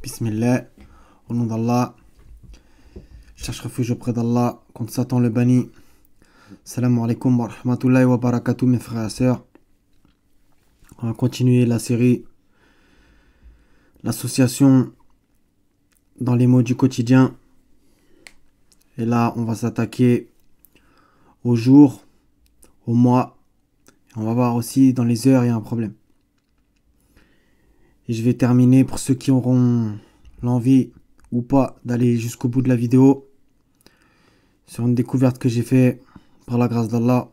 Bismillah, au nom d'Allah, je cherche refuge auprès d'Allah contre Satan le banni. Salam alaikum wa rahmatullahi wa barakatuh mes frères et sœurs. On va continuer la série L'association dans les mots du quotidien. Et là, on va s'attaquer au jour, au mois. Et on va voir aussi dans les heures, il y a un problème. Et je vais terminer pour ceux qui auront l'envie ou pas d'aller jusqu'au bout de la vidéo sur une découverte que j'ai fait par la grâce d'Allah.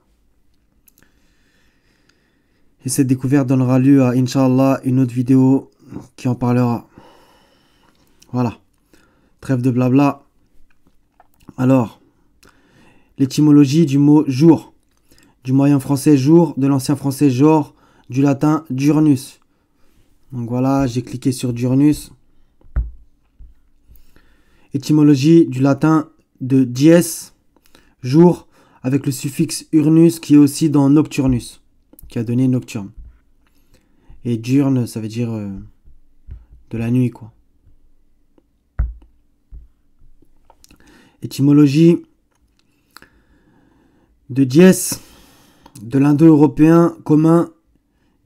Et cette découverte donnera lieu à, Inch'Allah, une autre vidéo qui en parlera. Voilà. Trêve de blabla. Alors, l'étymologie du mot jour. Du moyen français jour, de l'ancien français jour, du latin diurnus. Donc voilà, j'ai cliqué sur diurnus. Étymologie du latin de dies, jour, avec le suffixe urnus qui est aussi dans nocturnus, qui a donné nocturne. Et diurne, ça veut dire de la nuit, quoi. Étymologie de dies, de l'indo-européen commun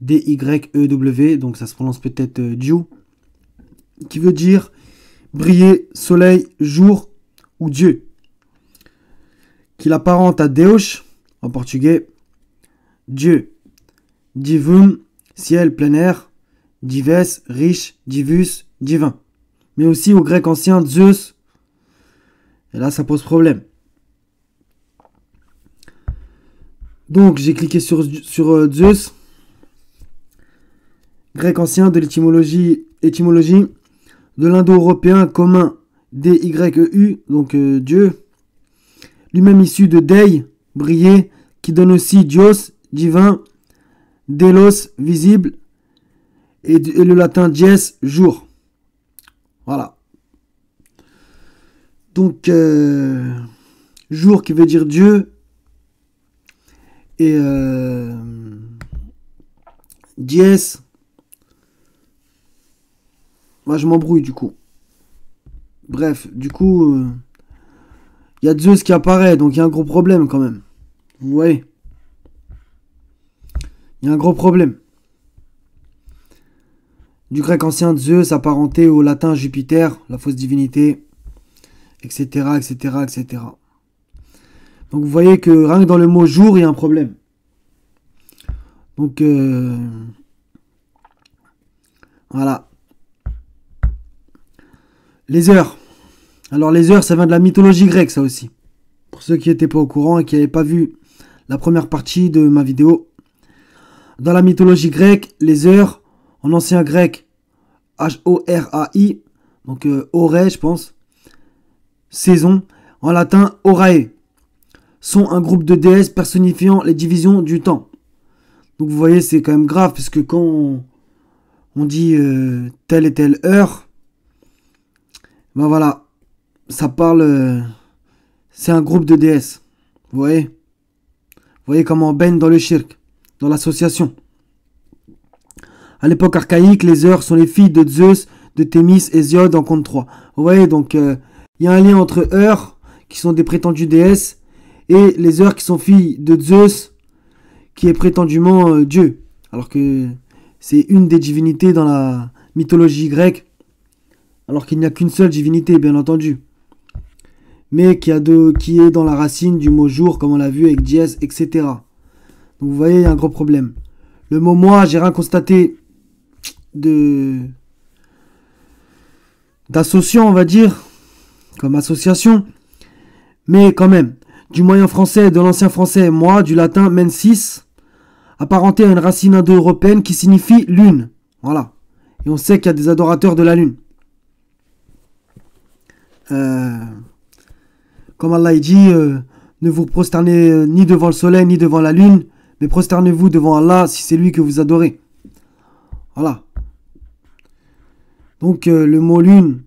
D-Y-E-W, donc ça se prononce peut-être Dieu, qui veut dire briller, soleil, jour ou Dieu, qu'il apparente à Deus en portugais, Dieu, divum, ciel, plein air, dives, riche, divus, divin, mais aussi au grec ancien Zeus, et là ça pose problème. Donc j'ai cliqué sur Zeus, grec ancien de étymologie de l'indo-européen commun D-Y-E-U, donc Dieu, lui-même issu de Dei, briller, qui donne aussi Dios, divin, Delos, visible, et le latin dies, jour. Voilà. Donc, jour qui veut dire Dieu, et dies, moi je m'embrouille du coup. Bref, du coup, y a Zeus qui apparaît, donc il y a un gros problème quand même. Vous voyez, il y a un gros problème. Du grec ancien Zeus apparenté au latin Jupiter, la fausse divinité, etc., etc., etc. Donc vous voyez que rien que dans le mot jour, il y a un problème. Donc, voilà. Les heures. Alors les heures, ça vient de la mythologie grecque, ça aussi. Pour ceux qui n'étaient pas au courant et qui n'avaient pas vu la première partie de ma vidéo. Dans la mythologie grecque, les heures, en ancien grec, H-O-R-A-I, donc Horae, je pense, saison, en latin Horae, sont un groupe de déesses personnifiant les divisions du temps. Donc vous voyez, c'est quand même grave, parce que quand on dit telle et telle heure, ben voilà, ça parle, c'est un groupe de déesses. Vous voyez comment on baigne dans le shirk, dans l'association. À l'époque archaïque, les heures sont les filles de Zeus, de Thémis, Hésiode en compte 3. Vous voyez, donc il y a un lien entre heures, qui sont des prétendues déesses, et les heures qui sont filles de Zeus, qui est prétendument Dieu. Alors que c'est une des divinités dans la mythologie grecque, alors qu'il n'y a qu'une seule divinité, bien entendu. Mais qui est dans la racine du mot jour, comme on l'a vu avec dièse, etc. Donc vous voyez, il y a un gros problème. Le mot moi, j'ai rien constaté d'associant, on va dire, comme association. Mais quand même, du moyen français et de l'ancien français, moi, du latin mensis, apparenté à une racine indo-européenne qui signifie lune. Voilà. Et on sait qu'il y a des adorateurs de la lune. Comme Allah dit, ne vous prosternez ni devant le soleil ni devant la lune, mais prosternez-vous devant Allah si c'est lui que vous adorez. Voilà. Donc le mot lune,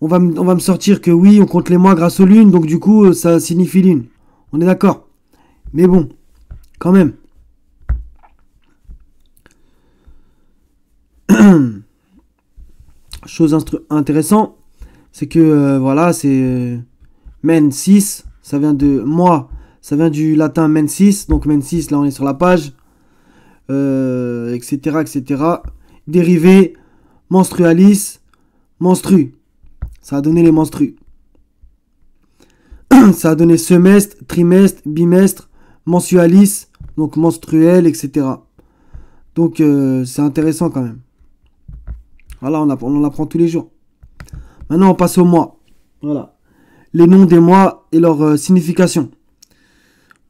on va me sortir que oui, on compte les mois grâce aux lunes, donc du coup ça signifie lune. On est d'accord. Mais bon, quand même. Chose intéressante, c'est que voilà, c'est Mensis, ça vient de moi, ça vient du latin mensis, donc mensis, là on est sur la page, etc., etc. Dérivé, menstrualis, menstru. Ça a donné les menstrues. Ça a donné semestre, trimestre, bimestre, mensualis, donc menstruel, etc. Donc c'est intéressant quand même. Voilà, on en apprend tous les jours. Maintenant, on passe aux mois. Voilà. Les noms des mois et leur signification.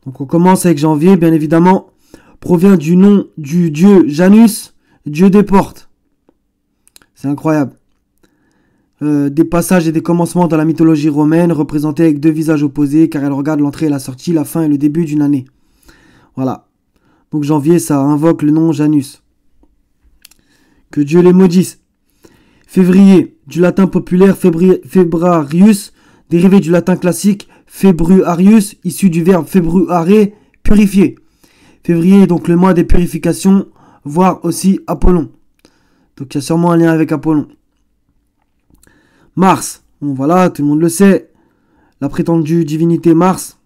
Donc on commence avec janvier, bien évidemment. Provient du nom du dieu Janus, dieu des portes. C'est incroyable. Des passages et des commencements dans la mythologie romaine, représentés avec deux visages opposés, car elle regarde l'entrée et la sortie, la fin et le début d'une année. Voilà. Donc janvier, ça invoque le nom Janus. Que Dieu les maudisse. Février, du latin populaire febrarius, dérivé du latin classique februarius, issu du verbe februare, purifier. Février est donc le mois des purifications, voire aussi Apollon. Donc il y a sûrement un lien avec Apollon. Mars, bon voilà, tout le monde le sait. La prétendue divinité Mars,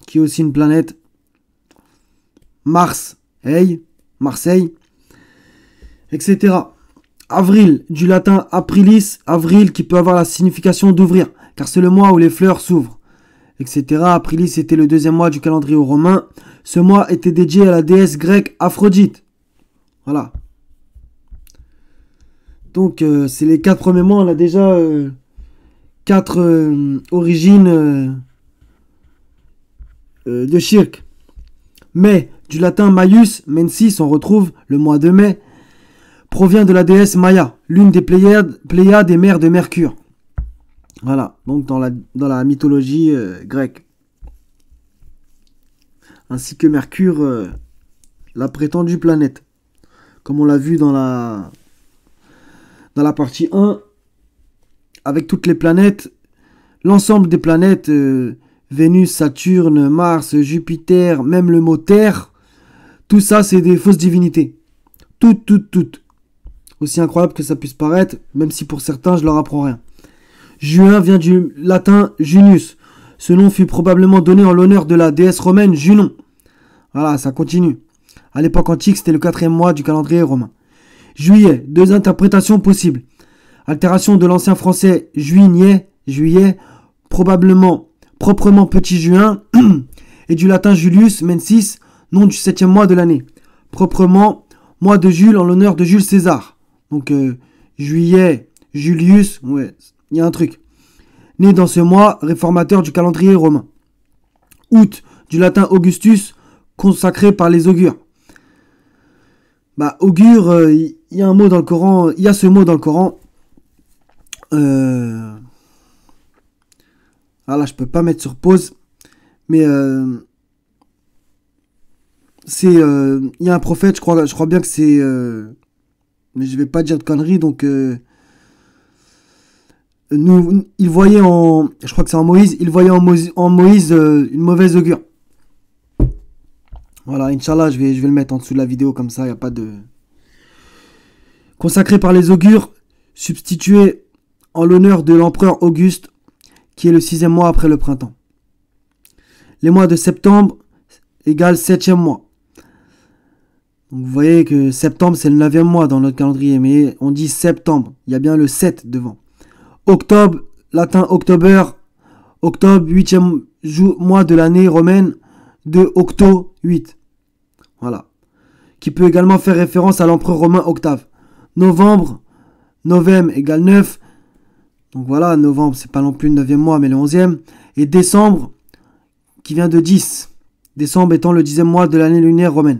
qui est aussi une planète. Marseille, etc. Avril, du latin aprilis, avril, qui peut avoir la signification d'ouvrir, car c'est le mois où les fleurs s'ouvrent, etc. Aprilis était le deuxième mois du calendrier romain. Ce mois était dédié à la déesse grecque Aphrodite. Voilà. Donc c'est les 4 premiers mois, on a déjà 4 origines de shirk. Mai, du latin maius, mensis, on retrouve le mois de mai, provient de la déesse Maya, l'une des Pléiades et mères de Mercure. Voilà, donc dans la mythologie grecque. Ainsi que Mercure, la prétendue planète. Comme on l'a vu dans la partie 1, avec toutes les planètes, l'ensemble des planètes, Vénus, Saturne, Mars, Jupiter, même le mot Terre, tout ça c'est des fausses divinités. Toutes. Aussi incroyable que ça puisse paraître, même si pour certains je leur apprends rien. Juin vient du latin Junius. Ce nom fut probablement donné en l'honneur de la déesse romaine Junon. Voilà, ça continue. À l'époque antique, c'était le 4e mois du calendrier romain. Juillet, 2 interprétations possibles. Altération de l'ancien français juillet, proprement petit juin, et du latin Julius mensis, nom du 7e mois de l'année. Proprement mois de Jules en l'honneur de Jules César. Donc juillet, Julius, ouais, il y a un truc. Né dans ce mois, réformateur du calendrier romain. Août, du latin Augustus, consacré par les augures. Bah, augure, il y a un mot dans le Coran, il y a ce mot dans le Coran. Ah là, je peux pas mettre sur pause, mais c'est, il y a un prophète, je crois bien que c'est, mais je vais pas dire de conneries, donc il voyait je crois que c'est en Moïse, il voyait en Moïse une mauvaise augure. Voilà, Inch'Allah, je vais le mettre en dessous de la vidéo, comme ça, il n'y a pas de... Consacré par les augures, substitué en l'honneur de l'empereur Auguste, qui est le 6e mois après le printemps. Les mois de septembre égale 7e mois. Donc vous voyez que septembre, c'est le 9e mois dans notre calendrier, mais on dit septembre, il y a bien le 7 devant. Octobre, latin october, octobre, 8e mois de l'année romaine, de octo 8. Voilà. Qui peut également faire référence à l'empereur romain Octave. Novembre, novem égale 9. Donc voilà, novembre, c'est pas non plus le 9e mois, mais le 11e. Et décembre, qui vient de 10. Décembre étant le 10e mois de l'année lunaire romaine.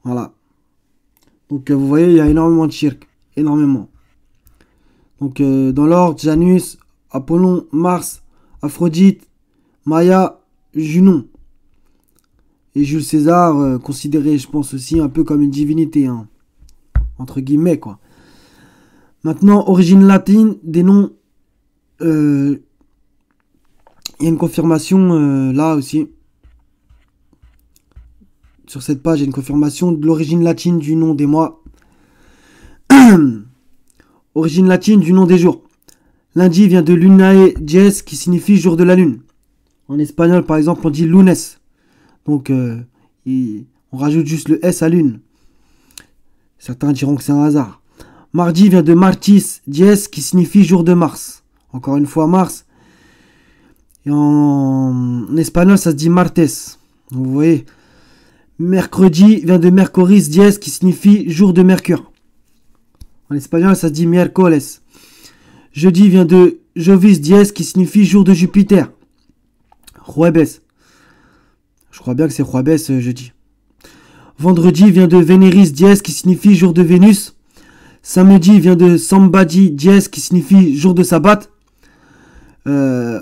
Voilà. Donc vous voyez, il y a énormément de shirk. Énormément. Donc dans l'ordre, Janus, Apollon, Mars, Aphrodite, Maya, Junon. Et Jules César, considéré, je pense aussi, un peu comme une divinité, hein. Entre guillemets, quoi. Maintenant, origine latine, des noms. Il y a une confirmation là aussi. Sur cette page, il y a une confirmation de l'origine latine du nom des mois. origine latine du nom des jours. Lundi vient de lunae dies qui signifie jour de la lune. En espagnol, par exemple, on dit lunes. Donc, on rajoute juste le S à lune. Certains diront que c'est un hasard. Mardi vient de martis dies qui signifie jour de Mars. Encore une fois, Mars. Et en espagnol, ça se dit martes. Vous voyez. Mercredi vient de mercuris dies qui signifie jour de Mercure. En espagnol, ça se dit miércoles. Jeudi vient de jovis dies qui signifie jour de Jupiter. Jueves. Je crois bien que c'est Jueves jeudi. Vendredi vient de veneris dies qui signifie jour de Vénus. Samedi vient de sambadi dies qui signifie jour de sabbat.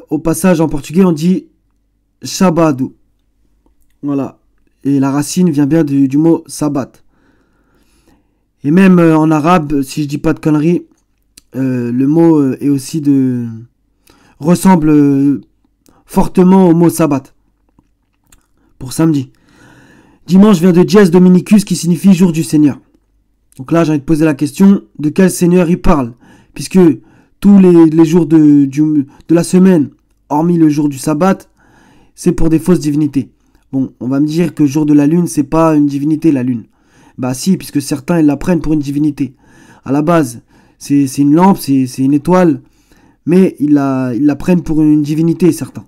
Au passage, en portugais, on dit Shabadu. Voilà. Et la racine vient bien du mot sabbat. Et même en arabe, si je dis pas de conneries, le mot est aussi ressemble fortement au mot sabbat. Pour samedi. Dimanche vient de dies dominicus qui signifie jour du Seigneur. Donc là, j'ai envie de poser la question de quel Seigneur il parle. Puisque tous les jours de la semaine, hormis le jour du sabbat, c'est pour des fausses divinités. Bon, on va me dire que le jour de la lune, c'est pas une divinité, la lune. Bah si, puisque certains, ils la prennent pour une divinité. À la base, c'est une lampe, c'est une étoile, mais ils la prennent pour une divinité, certains.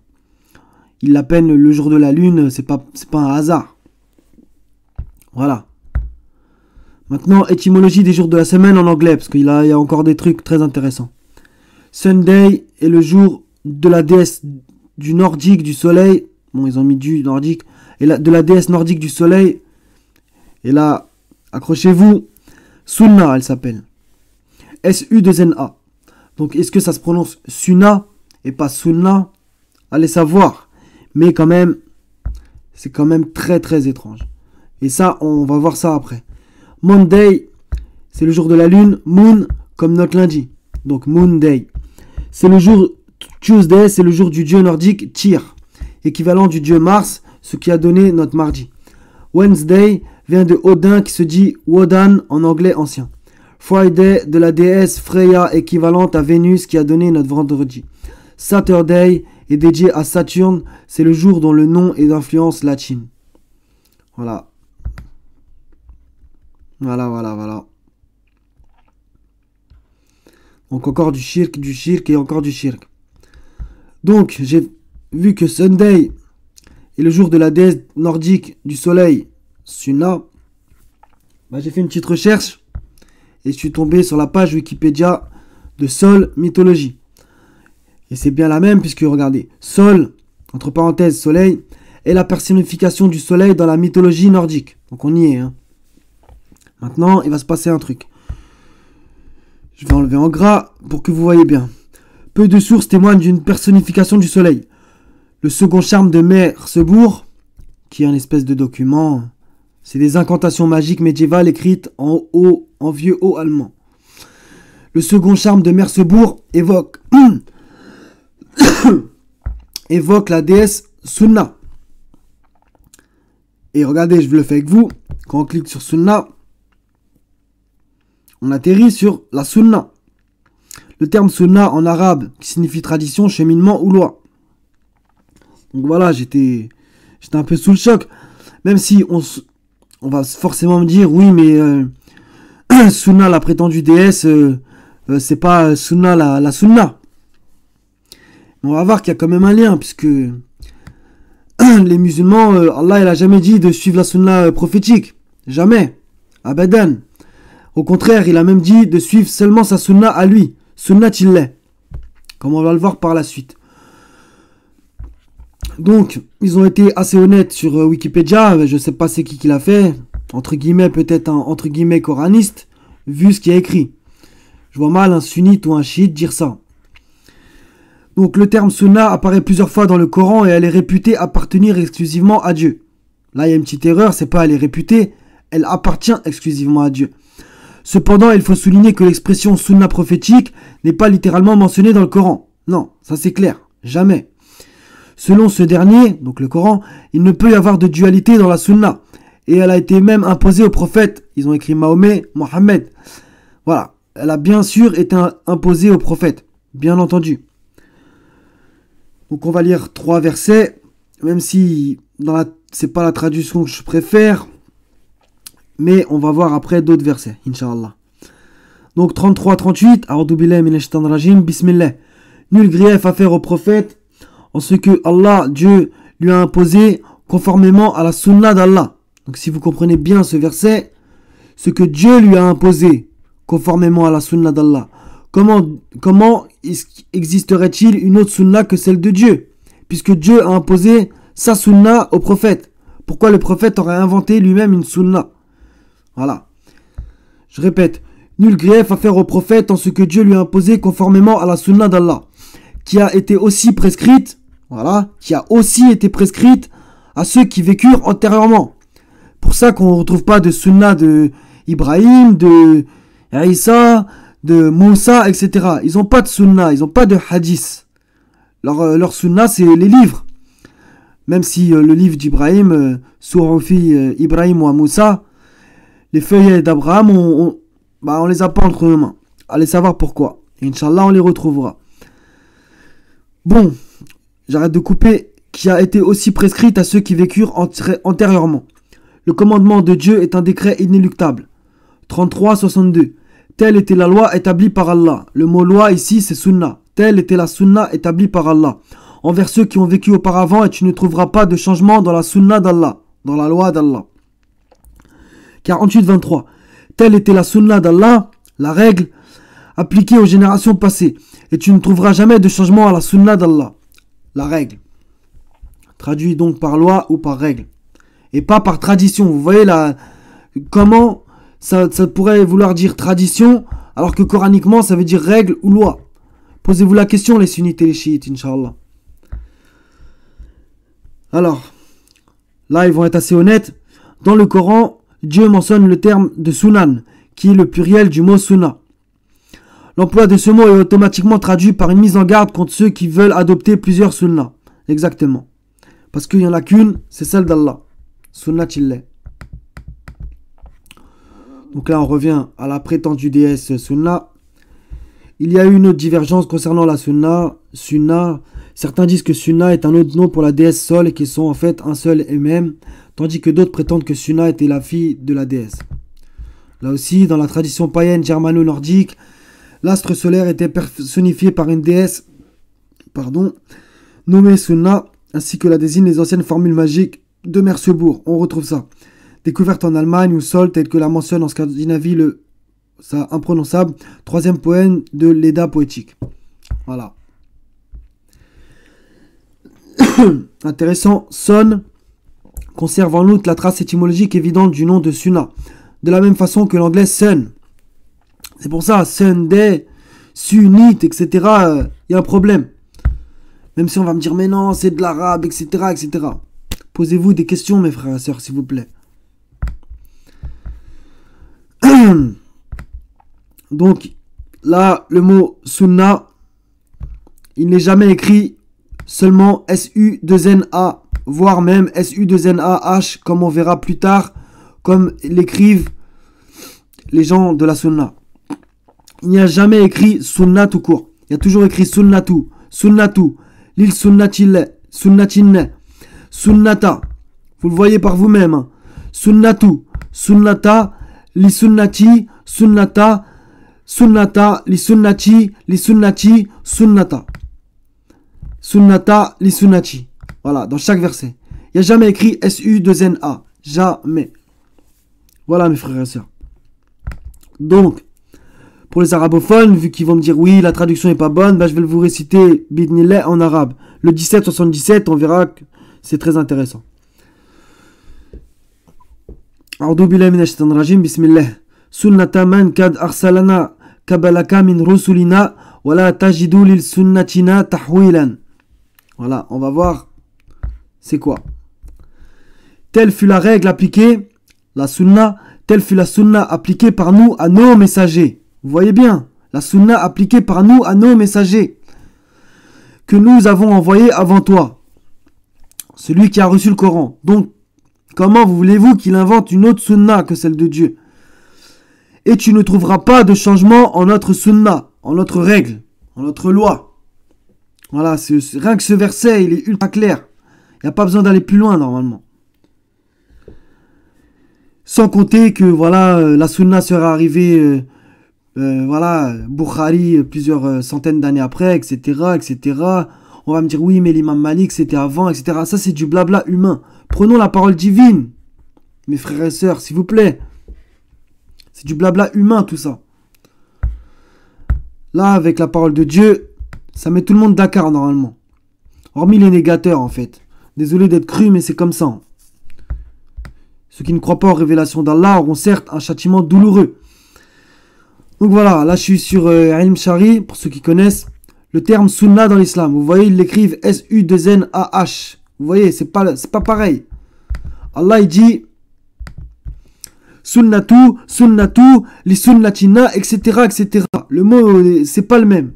Ils l'appellent le jour de la lune, c'est pas un hasard. Voilà. Maintenant, étymologie des jours de la semaine en anglais, parce qu'il y a encore des trucs très intéressants. Sunday est le jour de la déesse du nordique du soleil. Bon, ils ont mis du nordique. Et de la déesse nordique du soleil. Et là, accrochez-vous. Sunna, elle s'appelle. S-U-2-N-A. Donc, est-ce que ça se prononce Sunna et pas Sunna? Allez savoir. Mais quand même, c'est quand même très très étrange. Et ça, on va voir ça après. Monday, c'est le jour de la lune. Moon, comme notre lundi. Donc, Monday. C'est le jour... Tuesday, c'est le jour du dieu nordique Tyr, équivalent du dieu Mars, ce qui a donné notre mardi. Wednesday vient de Odin qui se dit Wodan en anglais ancien. Friday de la déesse Freya, équivalente à Vénus, qui a donné notre vendredi. Saturday est dédié à Saturne, c'est le jour dont le nom est d'influence latine. Voilà. Voilà. Donc encore du shirk et encore du shirk. Donc j'ai vu que Sunday est le jour de la déesse nordique du soleil, Sunna. Bah, j'ai fait une petite recherche et je suis tombé sur la page Wikipédia de Sol mythologie. Et c'est bien la même puisque regardez, Sol, entre parenthèses soleil, est la personnification du soleil dans la mythologie nordique. Donc on y est. Hein. Maintenant, il va se passer un truc. Je vais enlever en gras pour que vous voyez bien. Peu de sources témoignent d'une personnification du soleil. Le second charme de Mersebourg, qui est un espèce de document, c'est des incantations magiques médiévales écrites en vieux haut allemand. Le second charme de Mersebourg évoque la déesse Sunna. Et regardez, je le fais avec vous. Quand on clique sur Sunna, on atterrit sur la Sunna. Le terme Sunna en arabe, qui signifie tradition, cheminement ou loi. Donc voilà, j'étais un peu sous le choc. Même si on va forcément me dire, oui, mais Sunna, la prétendue déesse, c'est pas Sunna, la Sunna. On va voir qu'il y a quand même un lien, puisque les musulmans, Allah, il a jamais dit de suivre la Sunna prophétique. Jamais. Abadan. Au contraire, il a même dit de suivre seulement sa Sunna à lui. Sunnat il l'est. Comme on va le voir par la suite. Donc, ils ont été assez honnêtes sur Wikipédia. Je sais pas c'est qui l'a fait. Entre guillemets, peut-être un entre guillemets coraniste. Vu ce qu'il y a écrit. Je vois mal un sunnite ou un chiite dire ça. Donc, le terme Sunna apparaît plusieurs fois dans le Coran et elle est réputée appartenir exclusivement à Dieu. Là, il y a une petite erreur. C'est pas elle est réputée. Elle appartient exclusivement à Dieu. Cependant, il faut souligner que l'expression sunna prophétique n'est pas littéralement mentionnée dans le Coran. Non, ça c'est clair, jamais. Selon ce dernier, donc le Coran, il ne peut y avoir de dualité dans la sunna. Et elle a été même imposée aux prophètes. Ils ont écrit Mahomet, Mohammed. Voilà. elle a bien sûr été imposée au prophète, bien entendu. Donc on va lire 3 versets, même si c'est pas la traduction que je préfère, mais on va voir après d'autres versets, Inch'Allah. Donc 33-38, A'udhu billahi minash shaitanir rajim, Bismillah. Nul grief à faire au prophète en ce que Allah, Dieu, lui a imposé conformément à la sunna d'Allah. Donc si vous comprenez bien ce verset, ce que Dieu lui a imposé conformément à la sunna d'Allah, comment existerait-il une autre sunna que celle de Dieu, puisque Dieu a imposé sa sunna au prophète? Pourquoi le prophète aurait inventé lui-même une sunna? Voilà. Je répète, nul grief à faire au prophète en ce que Dieu lui a imposé conformément à la sunna d'Allah, qui a été aussi prescrite, qui a aussi été prescrite à ceux qui vécurent antérieurement. Pour ça qu'on ne retrouve pas de sunna de Ibrahim, de Isa, de Moussa, etc. Ils n'ont pas de sunna, ils n'ont pas de hadith. Leur sunna, c'est les livres. Même si le livre d'Ibrahim, Suhufi Ibrahim ou Moussa, les feuillets d'Abraham, on les a pas entre nos mains. Allez savoir pourquoi. Et Inch'Allah, on les retrouvera. Bon, j'arrête de couper. Qui a été aussi prescrite à ceux qui vécurent antérieurement. Le commandement de Dieu est un décret inéluctable. 33-62. Telle était la loi établie par Allah. Le mot loi ici, c'est sunna. Telle était la sunna établie par Allah envers ceux qui ont vécu auparavant, et tu ne trouveras pas de changement dans la sunna d'Allah, dans la loi d'Allah. 48-23. Telle était la sunna d'Allah, la règle appliquée aux générations passées, et tu ne trouveras jamais de changement à la sunna d'Allah, la règle. Traduit donc par loi ou par règle, et pas par tradition. Vous voyez là, comment ça pourrait vouloir dire tradition, alors que coraniquement ça veut dire règle ou loi. Posez-vous la question, les sunnites et les chiites, Inch'Allah. Alors, là ils vont être assez honnêtes. Dans le Coran, Dieu mentionne le terme de sunan, qui est le pluriel du mot sunna. L'emploi de ce mot est automatiquement traduit par une mise en garde contre ceux qui veulent adopter plusieurs sunnas. Exactement. Parce qu'il n'y en a qu'une, c'est celle d'Allah. Sunnatillah. Donc là, on revient à la prétendue déesse Sunna. Il y a eu une autre divergence concernant la Sunna. Certains disent que Sunna est un autre nom pour la déesse Sol et qu'ils sont en fait un seul et même, tandis que d'autres prétendent que Sunna était la fille de la déesse. Là aussi, dans la tradition païenne germano-nordique, l'astre solaire était personnifié par une déesse nommée Sunna, ainsi que la désignent les anciennes formules magiques de Merseburg. On retrouve ça. Découverte en Allemagne ou Sol, tel que la mentionne en Scandinavie ça imprononçable, 3e poème de l'Edda poétique. Voilà. Intéressant, Son conserve en outre la trace étymologique évidente du nom de Sunna, de la même façon que l'anglais Sun. C'est pour ça, Sunday, Sunnite, etc., il y a un problème. Même si on va me dire, mais non, c'est de l'arabe, etc., etc. Posez-vous des questions, mes frères et sœurs, s'il vous plaît. Donc, là, le mot sunna, il n'est jamais écrit seulement S-U-2-N-A, voire même S-U-2-N-A-H, comme on verra plus tard, comme l'écrivent les gens de la sunna. Il n'y a jamais écrit sunna tout court. Il y a toujours écrit sunnatu, lil sunnatil, sunnatin, sunnata. Vous le voyez par vous-même. Hein. Sunnatu, sunnata, li sunnati, sunnata, sunnata, li sunnati, sunnata. Sunnata, li sunnati. Voilà, dans chaque verset. Il n'y a jamais écrit S-U-2-N-A. Jamais. Voilà, mes frères et sœurs. Donc, pour les arabophones, vu qu'ils vont me dire oui, la traduction n'est pas bonne, je vais vous réciter Bidnillah en arabe. Le 1777, on verra que c'est très intéressant. A'udhu billahi minash shaitanir rajim, bismillah. Sunnata man kad arsalana kabalaka min rusulina wala tajidu lil sunnatina tahwilan. Voilà, on va voir c'est quoi. Telle fut la règle appliquée, la sunna, telle fut la sunna appliquée par nous à nos messagers. Vous voyez bien, la sunna appliquée par nous à nos messagers que nous avons envoyés avant toi, celui qui a reçu le Coran. Donc, comment voulez-vous qu'il invente une autre sunna que celle de Dieu? Et tu ne trouveras pas de changement en notre sunna, en notre règle, en notre loi. Voilà, rien que ce verset, il est ultra clair. Il n'y a pas besoin d'aller plus loin normalement. Sans compter que voilà, la sunna sera arrivée, voilà, Bukhari plusieurs centaines d'années après, etc., etc. On va me dire oui, mais l'imam Malik c'était avant, etc. Ça c'est du blabla humain. Prenons la parole divine, mes frères et sœurs, s'il vous plaît. C'est du blabla humain tout ça. Là, avec la parole de Dieu, ça met tout le monde d'accord normalement. Hormis les négateurs en fait. Désolé d'être cru, mais c'est comme ça. Ceux qui ne croient pas aux révélations d'Allah auront certes un châtiment douloureux. Donc voilà, là je suis sur Ilm Shari, pour ceux qui connaissent, le terme Sunna dans l'islam. Vous voyez, ils l'écrivent S-U-2-N-A-H. Vous voyez, c'est pas pareil. Allah il dit Sunnatu, Sunnatu, li sunnatina, etc., etc. Le mot, c'est pas le même.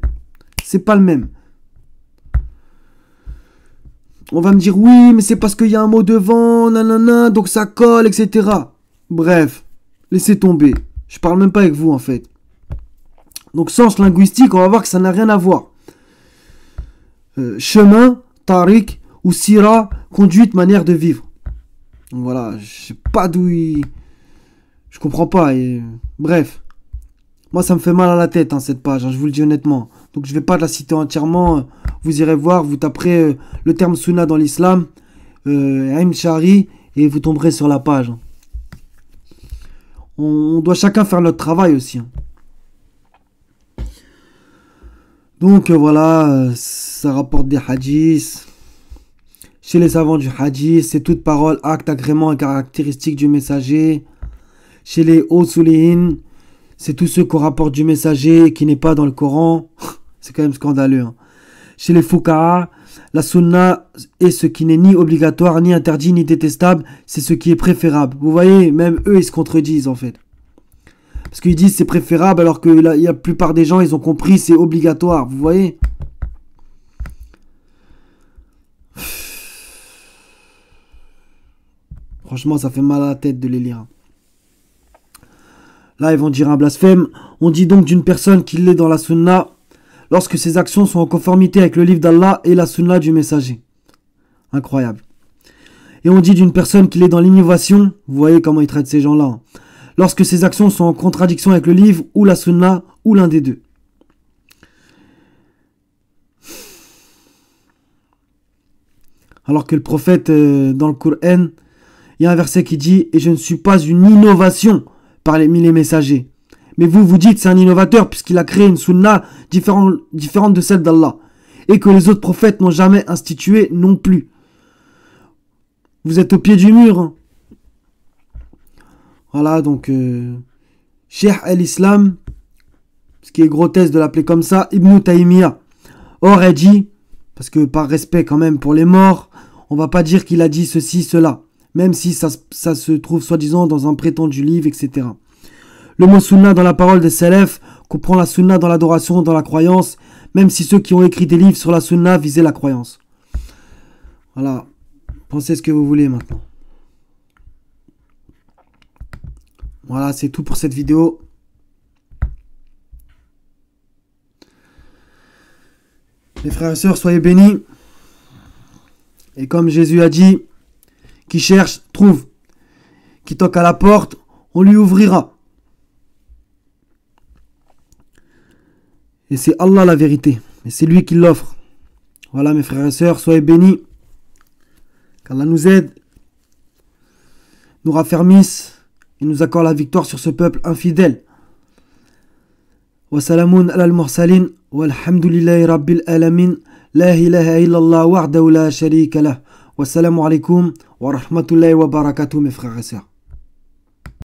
C'est pas le même. On va me dire oui, mais c'est parce qu'il y a un mot devant, nanana, donc ça colle, etc. Bref, laissez tomber. Je parle même pas avec vous en fait. Donc sens linguistique, on va voir que ça n'a rien à voir. Chemin, tariq ou sira, conduite, manière de vivre. Donc voilà, je sais pas d'où il... Je comprends pas. Bref. Moi ça me fait mal à la tête cette page, je vous le dis honnêtement. Donc je vais pas la citer entièrement. Vous irez voir, vous taperez le terme sunna dans l'islam, Ilm Shari, et vous tomberez sur la page. On doit chacun faire notre travail aussi. Donc voilà, ça rapporte des hadiths. Chez les savants du hadith, c'est toute parole, acte, agrément et caractéristique du messager. Chez les Usuliyin, c'est tout ce qu'on rapporte du messager qui n'est pas dans le Coran. C'est quand même scandaleux. Chez les Fuqaha, la sunna est ce qui n'est ni obligatoire, ni interdit, ni détestable. C'est ce qui est préférable. Vous voyez, même eux, ils se contredisent en fait. Parce qu'ils disent c'est préférable alors que la plupart des gens, ils ont compris c'est obligatoire. Vous voyez ? Franchement, ça fait mal à la tête de les lire. Là, ils vont dire un blasphème. On dit donc d'une personne qu'il est dans la sunna lorsque ses actions sont en conformité avec le livre d'Allah et la sunna du messager. Incroyable. Et on dit d'une personne qu'il est dans l'innovation. Vous voyez comment ils traitent ces gens-là. Lorsque ses actions sont en contradiction avec le livre ou la sunna ou l'un des deux. Alors que le prophète, dans le Coran, il y a un verset qui dit « Et je ne suis pas une innovation parmi les messagers. » Mais vous dites c'est un innovateur puisqu'il a créé une sunna différente de celle d'Allah. Et que les autres prophètes n'ont jamais institué non plus. Vous êtes au pied du mur. Hein. Voilà, donc Cheikh al-Islam, ce qui est grotesque de l'appeler comme ça, Ibn Taymiyyah, aurait dit, parce que par respect quand même pour les morts, on va pas dire qu'il a dit ceci, cela. Même si ça se trouve soi-disant dans un prétendu livre, etc. Le mot sunna dans la parole des salafs comprend la sunna dans l'adoration, dans la croyance, même si ceux qui ont écrit des livres sur la sunna visaient la croyance. Voilà. Pensez ce que vous voulez maintenant. Voilà, c'est tout pour cette vidéo. Mes frères et sœurs, soyez bénis. Et comme Jésus a dit, qui cherche, trouve. Qui toque à la porte, on lui ouvrira. Et c'est Allah la vérité. Et c'est lui qui l'offre. Voilà mes frères et sœurs, soyez bénis. Qu'Allah nous aide, nous raffermisse et nous accorde la victoire sur ce peuple infidèle. Wa salamun ala al-mursalin walhamdulillahi rabbil alamin. La ilaha illallah wahdahu la sharika lah. Wassalamu alaikum wa rahmatullahi wa barakatuh mes frères et sœurs.